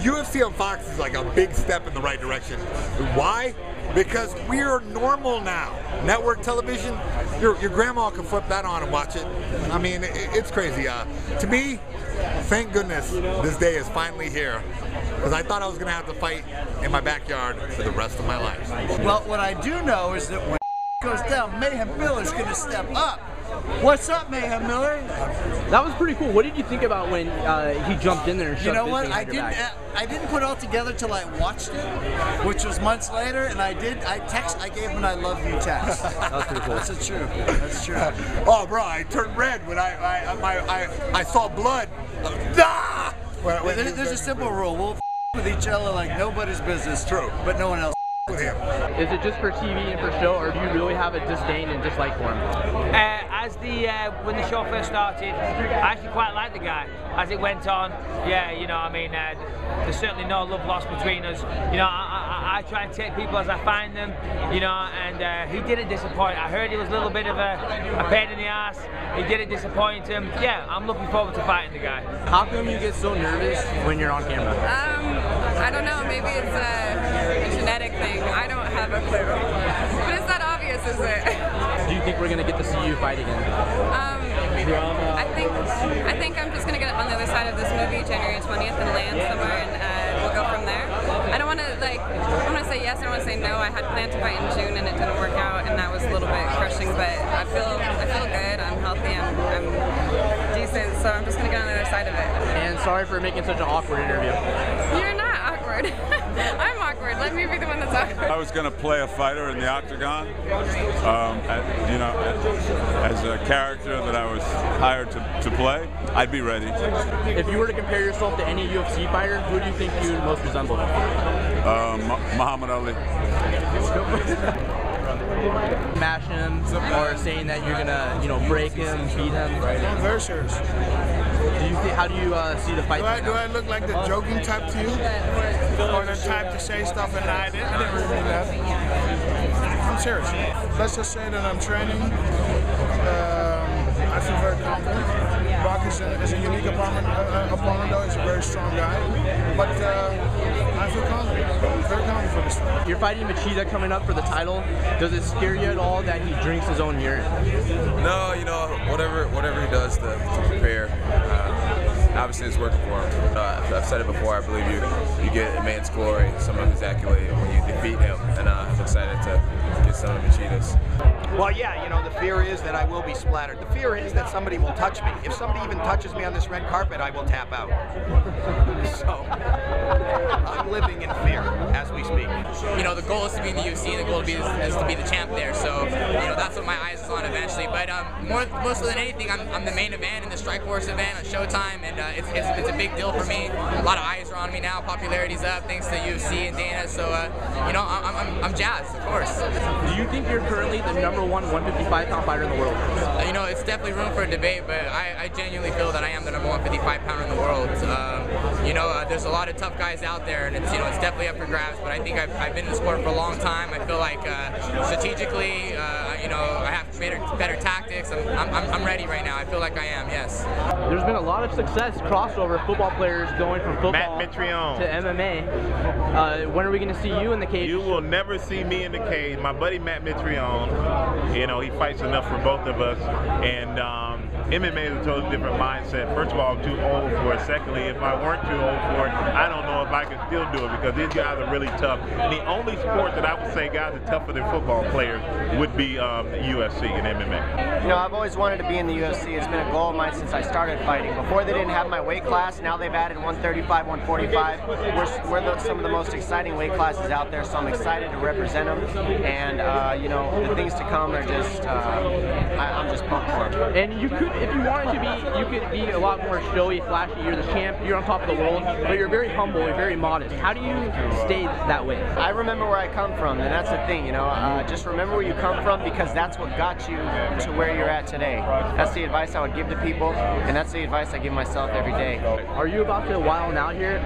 UFC on Fox is like a big step in the right direction. Why? Because we're normal now. Network television, your grandma can flip that on and watch it. I mean, it's crazy. To me, thank goodness this day is finally here, because I thought I was going to have to fight in my backyard for the rest of my life. Well, what I do know is that when goes down, Mayhem Miller's going to step up. What's up, Mayhem Miller? That was pretty cool. What did you think about when he jumped in there and shoved You know what? I didn't put it all together till I watched it, which was months later, and I gave him an "I love you" text. That was pretty cool. That's true. That's true. Oh, bro, I turned red when I saw blood. Ah! There's a simple rule: we'll with each other like nobody's business. True, but no one else with him. Is it just for TV and for show, or do you really have a disdain and dislike for him? When the show first started, I actually quite liked the guy. As it went on, yeah, you know, I mean, there's certainly no love lost between us. You know, I try and take people as I find them, you know, and he didn't disappoint. I heard he was a little bit of a pain in the ass. He didn't disappoint him. Yeah, I'm looking forward to fighting the guy. How come you get so nervous when you're on camera? I don't know, maybe it's a genetic thing. I don't have a clue. But it's not obvious, is it? Do you think we're going to get to see you fight again? I think I'm just going to get on the other side of this movie January 20th and land somewhere, and we'll go from there. I don't want to, like, I want to say yes, I don't want to say no. I had planned to fight in June and it didn't work out, and that was a little bit crushing, but I feel good, I'm healthy, I'm decent, so I'm just going to get on the other side of it. And sorry for making such an awkward interview. You're not awkward. I'm awkward. Let me be the one that's awkward. I was going to play a fighter in the octagon, you know, as a character that I was hired to play. I'd be ready. If you were to compare yourself to any UFC fighter, who do you think you would most resemble? Muhammad Ali. Mash him, or saying that you're gonna, you know, break him, beat him. I'm very serious. How do you see the fight? Do I look like the joking type to you, or the type to say stuff and I didn't really mean that? I'm serious. Let's just say that I'm training. I feel very confident. Brock is a unique opponent though. He's a very strong guy. But I feel confident. I'm very confident for this fight. You're fighting Machida coming up for the title. Does it scare you at all that he drinks his own urine? No, you know, whatever he does to prepare, obviously it's working for him. I've said it before, I believe you get a man's glory, some of his accolade when you defeat him, and I'm excited to get some of Machida's. Well, yeah, you know, the fear is that I will be splattered. The fear is that somebody will touch me. If somebody even touches me on this red carpet, I will tap out. So, I'm living in fear as we speak. You know, the goal is to be in the UFC, and the goal is to be the champ there. So, you know, that's what my eyes is on eventually. But more so than anything, I'm the main event in the Strikeforce event on Showtime, and it's a big deal for me. A lot of eyes are on me now. Popularity's up thanks to UFC and Dana. So, you know, I'm jazzed, of course. Do you think you're currently the #1 155-pound fighter in the world? You know, it's definitely room for a debate, but I genuinely feel that I am the #1 55-pounder in the world. You know, there's a lot of tough guys out there, and it's definitely up for grabs. But I think I've been in the sport for a long time. I feel like strategically, you know, I have better tactics. I'm ready right now. I feel like I am. Yes. There's been a lot of success crossover football players going from football to MMA. When are we going to see you in the cage? You will never see me in the cage. My buddy Matt Mitrione, you know, he fights enough for both of us, and MMA is a totally different mindset. First of all, I'm too old for it. Secondly, if I weren't too old for it, I don't know if I could still do it, because these guys are really tough. And the only sport that I would say guys are tougher than football players would be UFC and MMA. You know, I've always wanted to be in the UFC. It's been a goal of mine since I started fighting. Before they didn't have my weight class, now they've added 135, 145. We're some of the most exciting weight classes out there, so I'm excited to represent them. And, you know, the things to come are just, I'm just pumped for them. And you could, if you wanted to be, you could be a lot more showy, flashy. You're the champ, you're on top of the world, but you're very humble, you're very modest. How do you stay that way? I remember where I come from, and that's the thing, you know. Just remember where you come from, because that's what got you to where you're at today. That's the advice I would give to people, and that's the advice I give myself every day. Are you about to wild out here?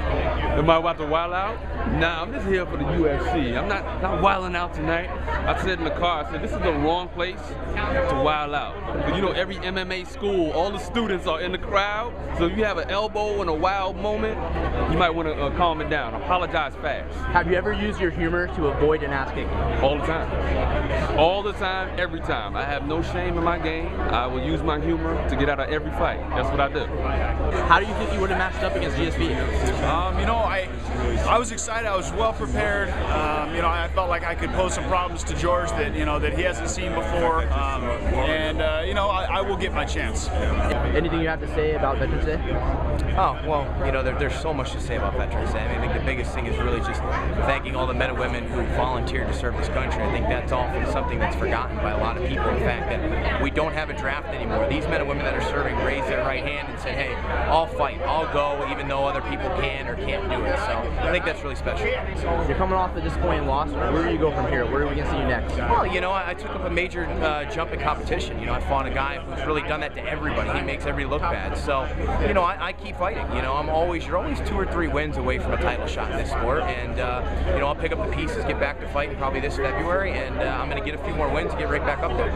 Am I about to wild out? Nah, I'm just here for the UFC. I'm not wilding out tonight. I said in the car, I said this is the wrong place to wild out. Because you know, every MMA school, all the students are in the crowd, so if you have an elbow and a wild moment, you might want to calm calm it down. Apologize fast. Have you ever used your humor to avoid an ass kicking? All the time. All the time, every time. I have no shame in my game. I will use my humor to get out of every fight. That's what I do. How do you think you would have matched up against GSP? You know, I was excited. I was well prepared. You know, I felt like I could pose some problems to George that that he hasn't seen before. You know, I will get my chance. Anything you have to say about Veterans Day? Oh, well, you know, there's so much to say about Veterans Day. I mean, I think the biggest thing is really just thanking all the men and women who volunteered to serve this country. I think that's often something that's forgotten by a lot of people. The fact that we don't have a draft anymore. These men and women that are serving raised their right hand and said, hey, I'll fight, I'll go, even though other people can or can't do it. So I think that's really special. You're coming off a disappointing loss. Where do you go from here? Where are we going to see you next? Well, you know, I took up a major jump in competition. You know, I fought a guy who's really done that to everybody. He makes everybody look bad. So, you know, I keep fighting. You know, you're always 2 or 3 wins away from a title shot in this sport. And, you know, I'll pick up the pieces, get back to fighting probably this February, and I'm going to get a few more wins and get right back up there.